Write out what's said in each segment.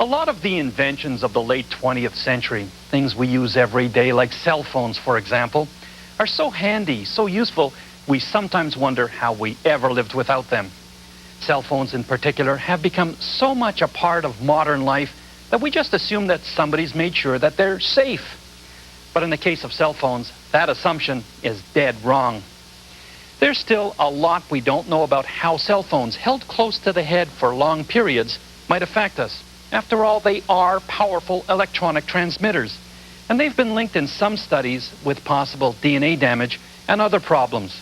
A lot of the inventions of the late 20th century, things we use every day like cell phones, for example, are so handy, so useful, we sometimes wonder how we ever lived without them. Cell phones in particular have become so much a part of modern life that we just assume that somebody's made sure that they're safe. But in the case of cell phones, that assumption is dead wrong. There's still a lot we don't know about how cell phones held close to the head for long periods might affect us. After all, they are powerful electronic transmitters, and they've been linked in some studies with possible DNA damage and other problems.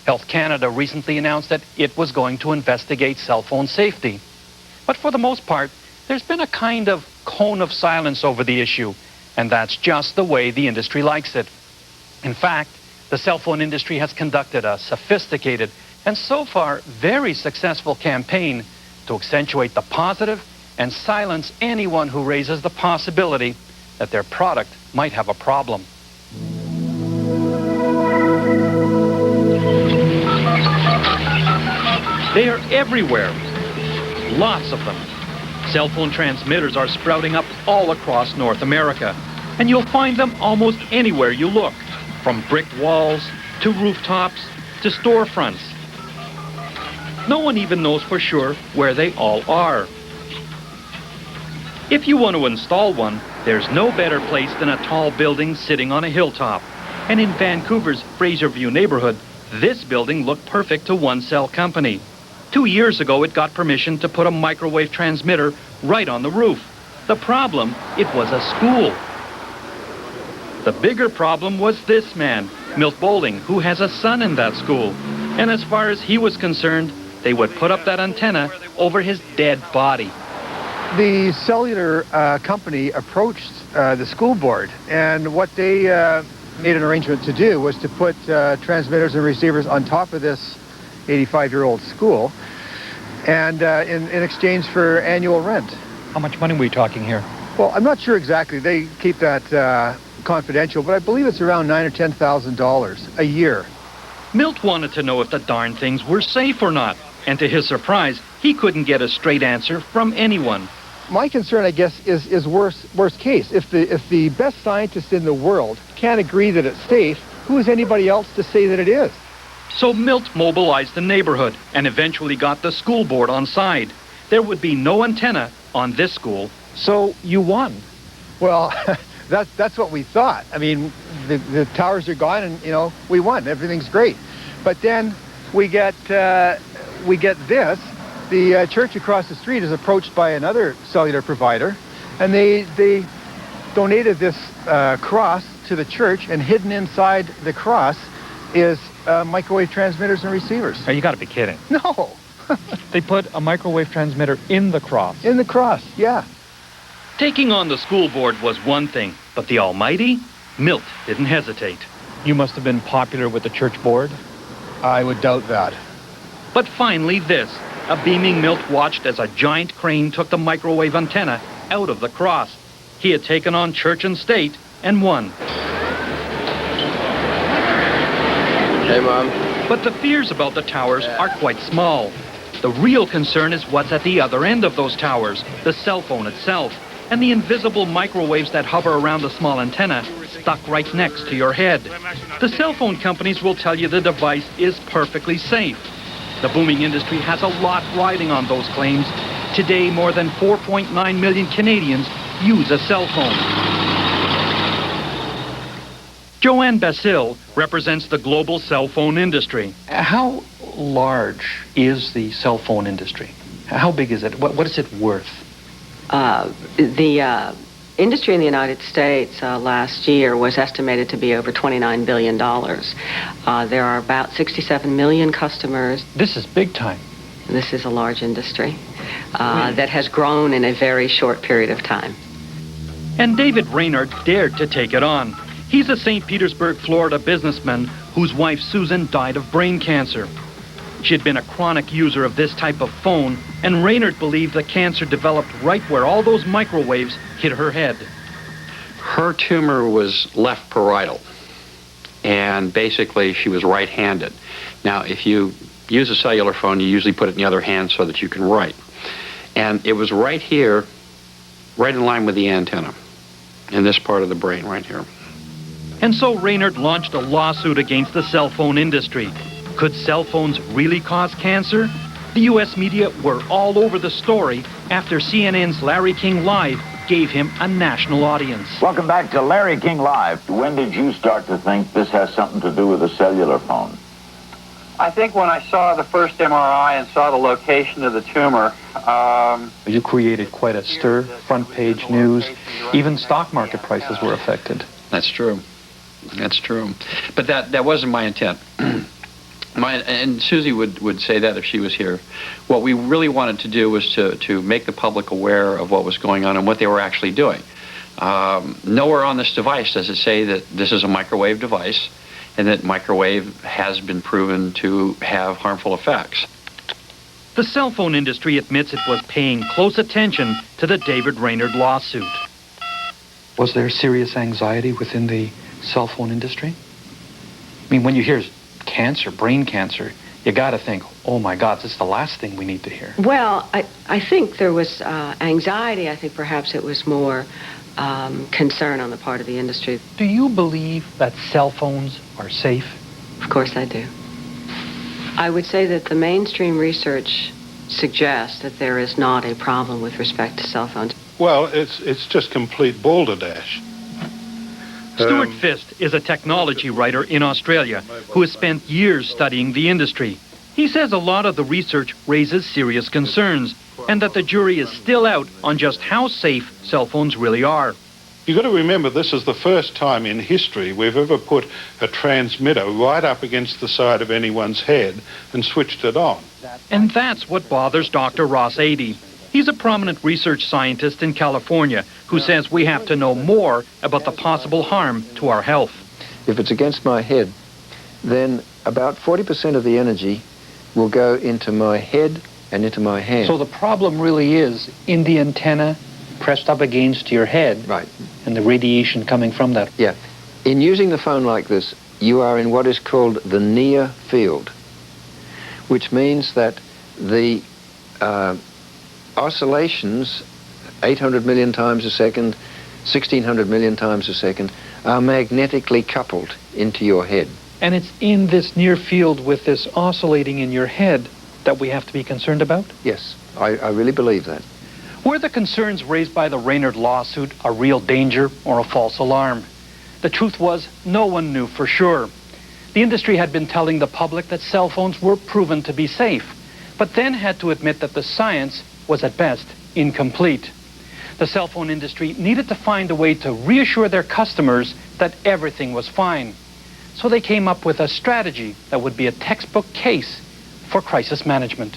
Health Canada recently announced that it was going to investigate cell phone safety. But for the most part, there's been a kind of cone of silence over the issue, and that's just the way the industry likes it. In fact, the cell phone industry has conducted a sophisticated and so far very successful campaign to accentuate the positive and silence anyone who raises the possibility that their product might have a problem. They are everywhere. Lots of them. Cell phone transmitters are sprouting up all across North America, and you'll find them almost anywhere you look, from brick walls to rooftops to storefronts. No one even knows for sure where they all are. If you want to install one, there's no better place than a tall building sitting on a hilltop. And in Vancouver's Fraser View neighborhood, this building looked perfect to one cell company. 2 years ago, it got permission to put a microwave transmitter right on the roof. The problem, it was a school. The bigger problem was this man, Milt Bowling, who has a son in that school. And as far as he was concerned, they would put up that antenna over his dead body. The cellular company approached the school board, and what they made an arrangement to do was to put transmitters and receivers on top of this 85-year-old school, and in exchange for annual rent. How much money are we talking here? Well, I'm not sure exactly. They keep that confidential, but I believe it's around $9,000 or $10,000 a year. Milt wanted to know if the darn things were safe or not, and to his surprise, he couldn't get a straight answer from anyone. My concern, I guess, is worst case. If the best scientists in the world can't agree that it's safe, who is anybody else to say that it is? So Milt mobilized the neighborhood and eventually got the school board on side. There would be no antenna on this school. So you won. Well, that's what we thought. I mean, the towers are gone, and we won. Everything's great. But then we get this. The church across the street is approached by another cellular provider, and they donated this cross to the church, and hidden inside the cross is microwave transmitters and receivers. Oh, you got to be kidding. No. They put a microwave transmitter in the cross. In the cross, yeah. Taking on the school board was one thing, but the almighty, Milt, didn't hesitate. You must have been popular with the church board? I would doubt that. But finally this. A beaming Milt watched as a giant crane took the microwave antenna out of the cross. He had taken on church and state and won. Hey, Mom. But the fears about the towers are quite small. The real concern is what's at the other end of those towers, the cell phone itself, and the invisible microwaves that hover around the small antenna stuck right next to your head. The cell phone companies will tell you the device is perfectly safe. The booming industry has a lot riding on those claims. Today, more than 4.9 million Canadians use a cell phone. Joanne Basile represents the global cell phone industry. How large is the cell phone industry? How big is it? What is it worth? The industry in the United States last year was estimated to be over $29 billion. There are about 67 million customers. This is big time. This is a large industry that has grown in a very short period of time. And David Raynard dared to take it on. He's a St. Petersburg, Florida businessman whose wife Susan died of brain cancer. She had been a chronic user of this type of phone, and Raynard believed the cancer developed right where all those microwaves hit her head. Her tumor was left parietal, and basically she was right-handed. Now, if you use a cellular phone, you usually put it in the other hand so that you can write. And it was right here right in line with the antenna in this part of the brain right here. And so Raynard launched a lawsuit against the cell phone industry. Could cell phones really cause cancer? The U.S. media were all over the story after CNN's Larry King Live gave him a national audience. Welcome back to Larry King Live. When did you start to think this has something to do with a cellular phone? I think when I saw the first MRI and saw the location of the tumor. You created quite a stir, front page news, even stock market prices were affected. That's true. That's true. But that wasn't my intent. And Susie would say that if she was here. What we really wanted to do was to make the public aware of what was going on and what they were actually doing. Nowhere on this device does it say that this is a microwave device and that microwave has been proven to have harmful effects. The cell phone industry admits it was paying close attention to the David Raynard lawsuit. Was there serious anxiety within the cell phone industry? I mean, when you hear cancer, brain cancer, you got to think, oh my God, this is the last thing we need to hear. Well, I think there was anxiety. I think perhaps it was more concern on the part of the industry. Do you believe that cell phones are safe? Of course I do. I would say that the mainstream research suggests that there is not a problem with respect to cell phones. Well, it's just complete balderdash. Stuart Fist is a technology writer in Australia who has spent years studying the industry. He says a lot of the research raises serious concerns and that the jury is still out on just how safe cell phones really are. You've got to remember this is the first time in history we've ever put a transmitter right up against the side of anyone's head and switched it on. And that's what bothers Dr. Ross Adey. He's a prominent research scientist in California who says we have to know more about the possible harm to our health. If it's against my head, then about 40% of the energy will go into my head and into my hand. So the problem really is in the antenna pressed up against your head. Right. And the radiation coming from that. Yeah. In using the phone like this, you are in what is called the near field, which means that the oscillations, 800 million times a second, 1600 million times a second, are magnetically coupled into your head. And it's in this near field with this oscillating in your head that we have to be concerned about? Yes, I really believe that. Were the concerns raised by the Raynard lawsuit a real danger or a false alarm? The truth was, no one knew for sure. The industry had been telling the public that cell phones were proven to be safe, but then had to admit that the science was at best incomplete. The cell phone industry needed to find a way to reassure their customers that everything was fine. So they came up with a strategy that would be a textbook case for crisis management.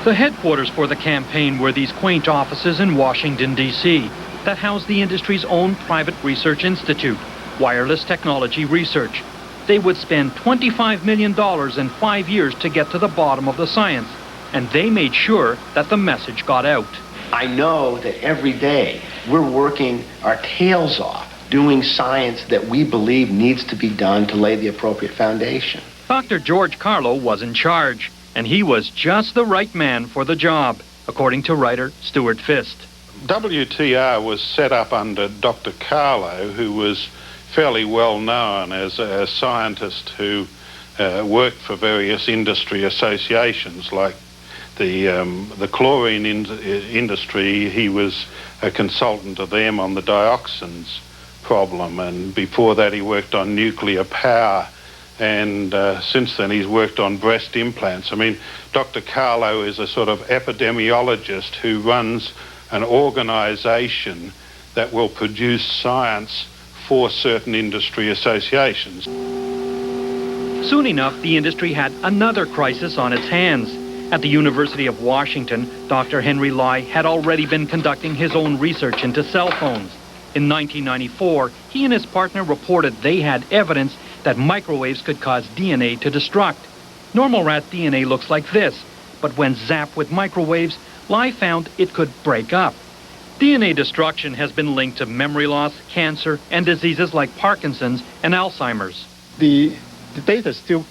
The headquarters for the campaign were these quaint offices in Washington, D.C. that housed the industry's own private research institute, Wireless Technology Research. They would spend $25 million in 5 years to get to the bottom of the science, and they made sure that the message got out. I know that every day we're working our tails off doing science that we believe needs to be done to lay the appropriate foundation. Dr. George Carlo was in charge, and he was just the right man for the job, according to writer Stuart Fist. WTR was set up under Dr. Carlo, who was fairly well known as a scientist who worked for various industry associations like the chlorine industry. He was a consultant to them on the dioxins problem, and before that he worked on nuclear power, and since then he's worked on breast implants. I mean, Dr. Carlo is a sort of epidemiologist who runs an organization that will produce science for certain industry associations. Soon enough, the industry had another crisis on its hands. At the University of Washington, Dr. Henry Lai had already been conducting his own research into cell phones. In 1994, he and his partner reported they had evidence that microwaves could cause DNA to destruct. Normal rat DNA looks like this, but when zapped with microwaves, Lai found it could break up. DNA destruction has been linked to memory loss, cancer, and diseases like Parkinson's and Alzheimer's. The data is still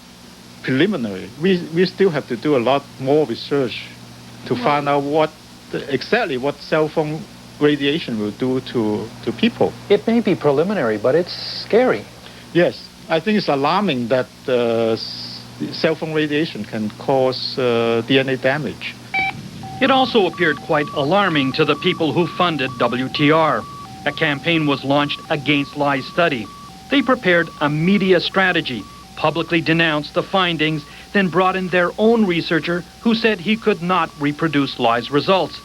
preliminary. We still have to do a lot more research to find out exactly what cell phone radiation will do to people. It may be preliminary, but it's scary. Yes, I think it's alarming that cell phone radiation can cause DNA damage. It also appeared quite alarming to the people who funded WTR. A campaign was launched against Lai's study. They prepared a media strategy, publicly denounced the findings, then brought in their own researcher who said he could not reproduce Lai's results.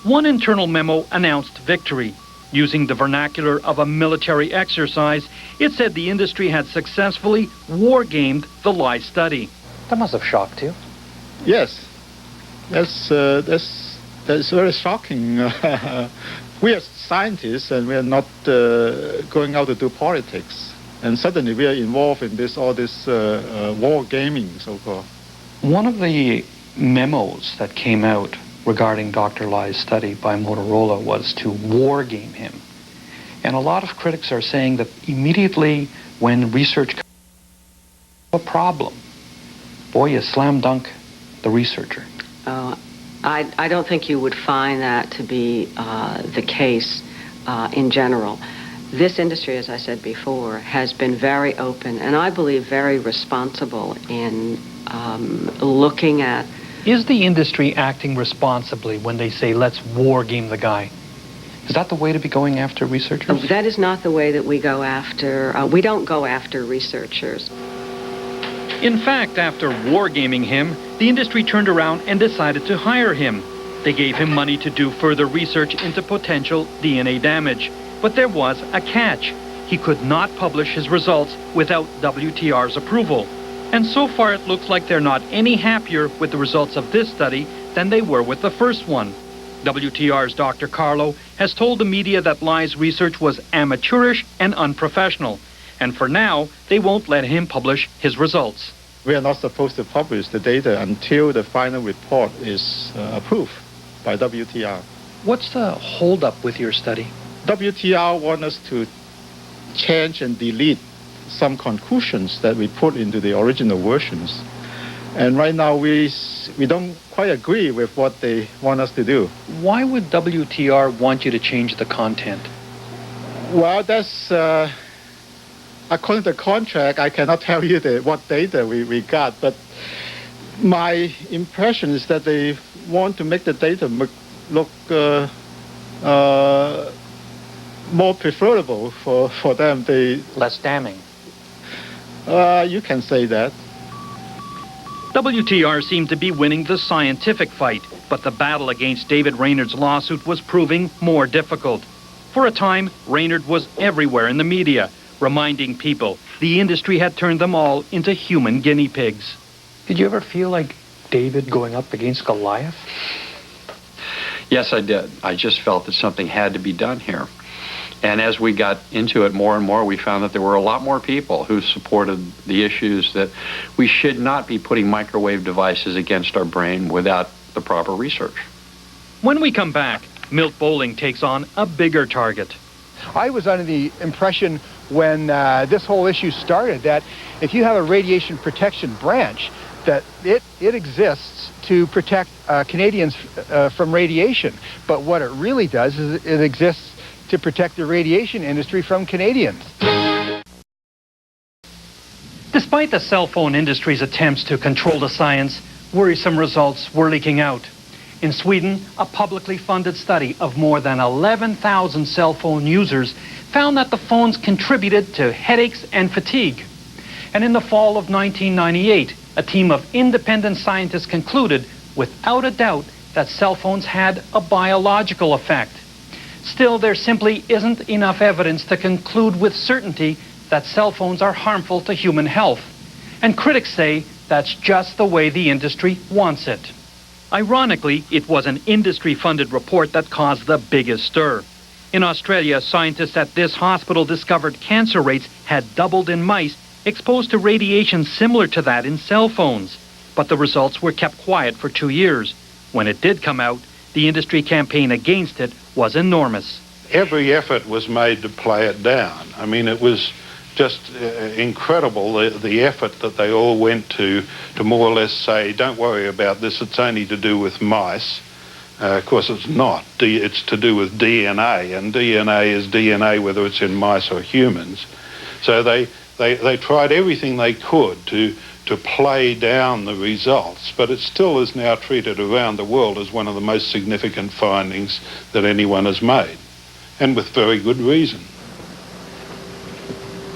One internal memo announced victory. Using the vernacular of a military exercise, it said the industry had successfully war-gamed the Lai study. That must have shocked you. Yes, that's very shocking. We are scientists and we are not going out to do politics. And suddenly we are involved in all this war gaming, so-called. One of the memos that came out regarding Dr. Lai's study by Motorola was to war game him. And a lot of critics are saying that immediately when research comes to a problem, boy, you slam dunk the researcher. I don't think you would find that to be the case in general. This industry, as I said before, has been very open and I believe very responsible in looking at... Is the industry acting responsibly when they say, let's war game the guy? Is that the way to be going after researchers? That is not the way that we go after... we don't go after researchers. In fact, after wargaming him, the industry turned around and decided to hire him. They gave him money to do further research into potential DNA damage. But there was a catch. He could not publish his results without WTR's approval. And so far it looks like they're not any happier with the results of this study than they were with the first one. WTR's Dr. Carlo has told the media that Lai's research was amateurish and unprofessional. And for now, they won't let him publish his results. We are not supposed to publish the data until the final report is approved by WTR. What's the holdup with your study? WTR wants us to change and delete some conclusions that we put into the original versions. And right now we don't quite agree with what they want us to do. Why would WTR want you to change the content? Well, that's... according to the contract, I cannot tell you what data we got, but my impression is that they want to make the data look more preferable for them. Less damning. You can say that. WTR seemed to be winning the scientific fight, but the battle against David Raynard's lawsuit was proving more difficult. For a time, Raynard was everywhere in the media, reminding people the industry had turned them all into human guinea pigs. Did you ever feel like David going up against Goliath? Yes, I did. I just felt that something had to be done here. And as we got into it more and more, we found that there were a lot more people who supported the issues that we should not be putting microwave devices against our brain without the proper research. When we come back, Milt Bowling takes on a bigger target. I was under the impression when this whole issue started that if you have a radiation protection branch, that it exists to protect Canadians from radiation. But what it really does is it exists to protect the radiation industry from Canadians. Despite the cell phone industry's attempts to control the science, worrisome results were leaking out. In Sweden, a publicly funded study of more than 11,000 cell phone users found that the phones contributed to headaches and fatigue. And in the fall of 1998, a team of independent scientists concluded, without a doubt, that cell phones had a biological effect. Still, there simply isn't enough evidence to conclude with certainty that cell phones are harmful to human health. And critics say that's just the way the industry wants it. Ironically, it was an industry-funded report that caused the biggest stir. In Australia, scientists at this hospital discovered cancer rates had doubled in mice exposed to radiation similar to that in cell phones. But the results were kept quiet for 2 years. When it did come out, the industry campaign against it was enormous. Every effort was made to play it down. I mean, it was just incredible, the effort that they all went to more or less say, don't worry about this, it's only to do with mice. Of course, it's not. It's to do with DNA, and DNA is DNA whether it's in mice or humans. So they tried everything they could to play down the results, but it still is now treated around the world as one of the most significant findings that anyone has made, and with very good reason.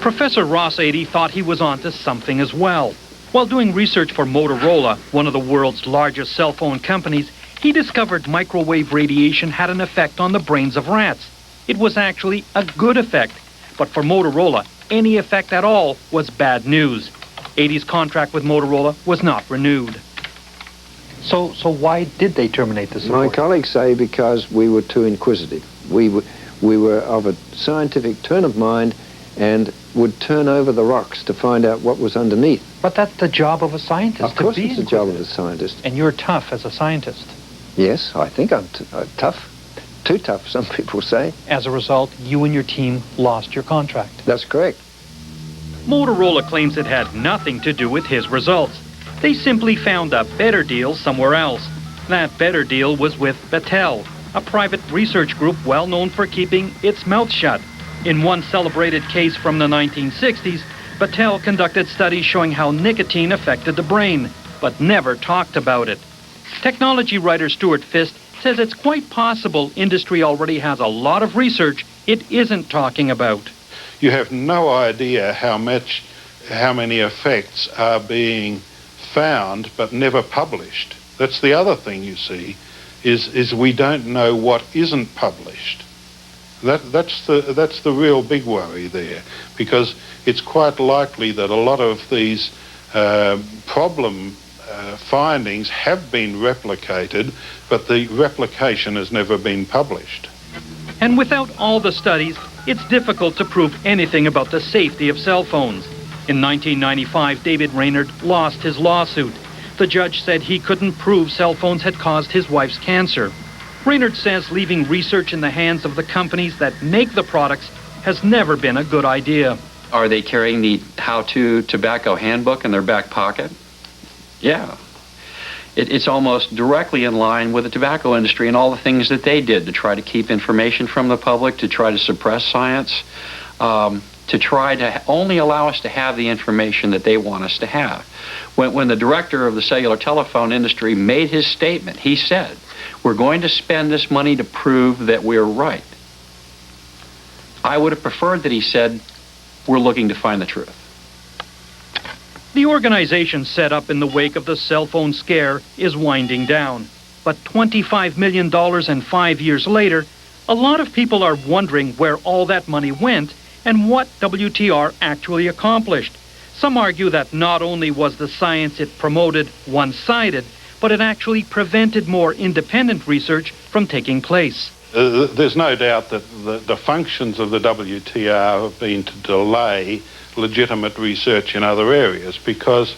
Professor Ross 80 thought he was onto something as well. While doing research for Motorola, one of the world's largest cell phone companies, he discovered microwave radiation had an effect on the brains of rats. It was actually a good effect, but for Motorola, any effect at all was bad news. 80's contract with Motorola was not renewed. So why did they terminate the support? My colleagues say because we were too inquisitive. We were of a scientific turn of mind and would turn over the rocks to find out what was underneath. But that's the job of a scientist. Of course it's the job of a scientist. And you're tough as a scientist. Yes, I think I'm tough. Too tough, some people say. As a result, you and your team lost your contract. That's correct. Motorola claims it had nothing to do with his results. They simply found a better deal somewhere else. That better deal was with Battelle, a private research group well known for keeping its mouth shut. In one celebrated case from the 1960s, Battelle conducted studies showing how nicotine affected the brain, but never talked about it. Technology writer Stuart Fist says it's quite possible industry already has a lot of research it isn't talking about. You have no idea how many effects are being found but never published. That's the other thing, you see, is we don't know what isn't published. That's the real big worry there, because it's quite likely that a lot of these problem findings have been replicated, but the replication has never been published. And without all the studies, it's difficult to prove anything about the safety of cell phones. In 1995, David Raynard lost his lawsuit. The judge said he couldn't prove cell phones had caused his wife's cancer. Raynard says leaving research in the hands of the companies that make the products has never been a good idea. Are they carrying the how-to tobacco handbook in their back pocket? Yeah. It's almost directly in line with the tobacco industry and all the things that they did to try to keep information from the public, to try to suppress science, to try to only allow us to have the information that they want us to have. When the director of the cellular telephone industry made his statement, he said, "We're going to spend this money to prove that we're right." I would have preferred that he said, "We're looking to find the truth." The organization set up in the wake of the cell phone scare is winding down. But $25 million and 5 years later, a lot of people are wondering where all that money went and what WTR actually accomplished. Some argue that not only was the science it promoted one-sided, but it actually prevented more independent research from taking place. There's no doubt that the functions of the WTR have been to delay legitimate research in other areas, because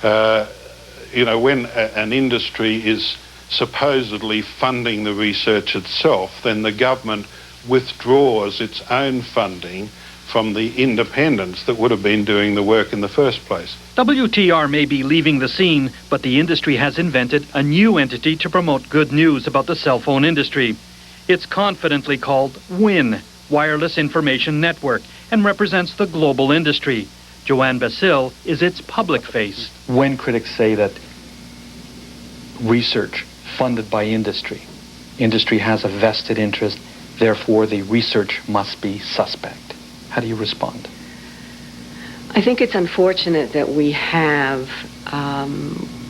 when an industry is supposedly funding the research itself, then the government withdraws its own funding from the independents that would have been doing the work in the first place. WTR may be leaving the scene, but the industry has invented a new entity to promote good news about the cell phone industry. It's confidently called WIN, Wireless Information Network, and represents the global industry. Joanne Basile is its public face. When critics say that research funded by industry has a vested interest, therefore the research must be suspect, how do you respond? I think it's unfortunate that we have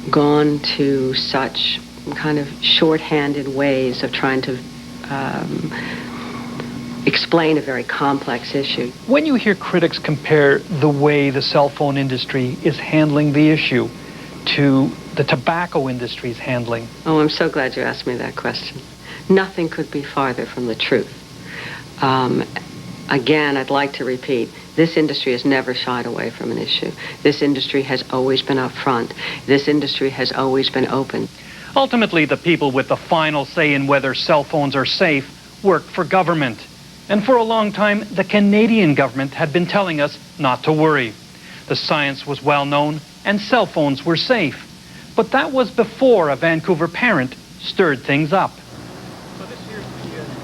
gone to such kind of shorthanded ways of trying to explain a very complex issue. When you hear critics compare the way the cell phone industry is handling the issue to the tobacco industry's handling. Oh, I'm so glad you asked me that question. Nothing could be farther from the truth. Again, I'd like to repeat, this industry has never shied away from an issue. This industry has always been upfront. This industry has always been open. Ultimately, the people with the final say in whether cell phones are safe work for government. And for a long time, the Canadian government had been telling us not to worry. The science was well known and cell phones were safe. But that was before a Vancouver parent stirred things up.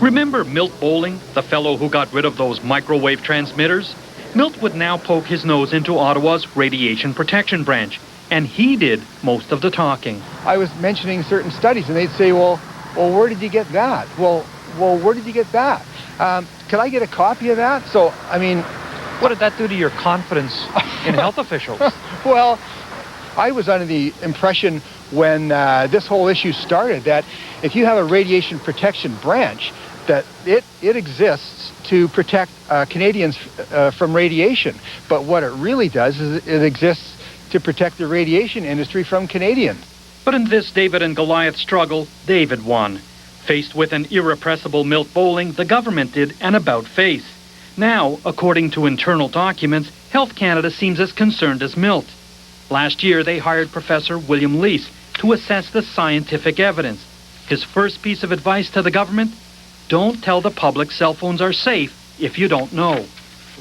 Remember Milt Bowling, the fellow who got rid of those microwave transmitters? Milt would now poke his nose into Ottawa's radiation protection branch, and he did most of the talking. I was mentioning certain studies, and they'd say, well, where did you get that? Well, where did you get that? Could I get a copy of that? So, I mean... What did that do to your confidence in health officials? Well, I was under the impression when this whole issue started that if you have a radiation protection branch, that it exists to protect Canadians from radiation. But what it really does is it exists to protect the radiation industry from Canadians. But in this David and Goliath struggle, David won. Faced with an irrepressible Milt Bowling, the government did an about-face. Now, according to internal documents, Health Canada seems as concerned as Milt. Last year, they hired Professor William Leese to assess the scientific evidence. His first piece of advice to the government: don't tell the public cell phones are safe if you don't know.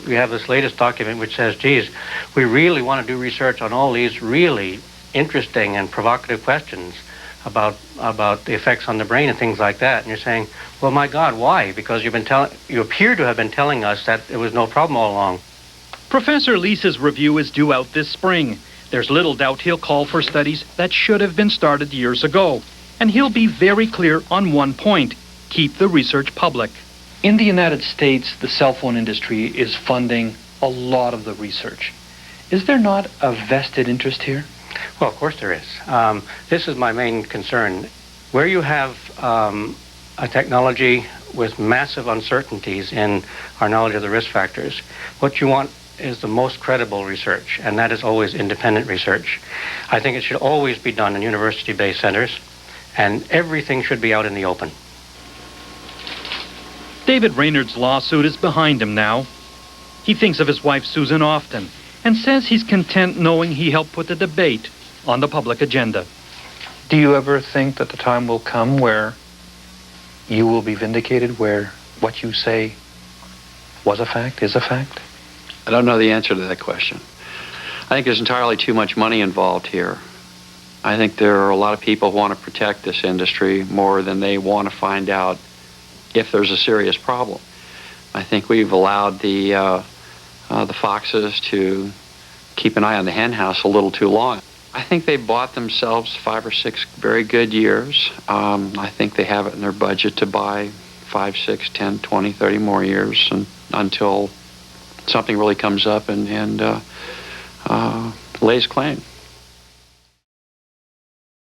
We have this latest document which says, geez, we really want to do research on all these really interesting and provocative questions about the effects on the brain and things like that. And you're saying, well, my God, why? Because you appear to have been telling us that it was no problem all along. Professor Leese's review is due out this spring. There's little doubt he'll call for studies that should have been started years ago. And he'll be very clear on one point: keep the research public. In the United States, the cell phone industry is funding a lot of the research. Is there not a vested interest here? Well, of course there is. This is my main concern. Where you have a technology with massive uncertainties in our knowledge of the risk factors, what you want is the most credible research, and that is always independent research. I think it should always be done in university-based centers, and everything should be out in the open. David Raynard's lawsuit is behind him now. He thinks of his wife Susan often, and says he's content knowing he helped put the debate on the public agenda. Do you ever think that the time will come where you will be vindicated, where what you say was a fact, is a fact? I don't know the answer to that question. I think there's entirely too much money involved here. I think there are a lot of people who want to protect this industry more than they want to find out if there's a serious problem. I think we've allowed the foxes to keep an eye on the hen house a little too long. I think they bought themselves 5 or 6 very good years. I think they have it in their budget to buy 5, 6, 10, 20, 30 more years until something really comes up and lays claim.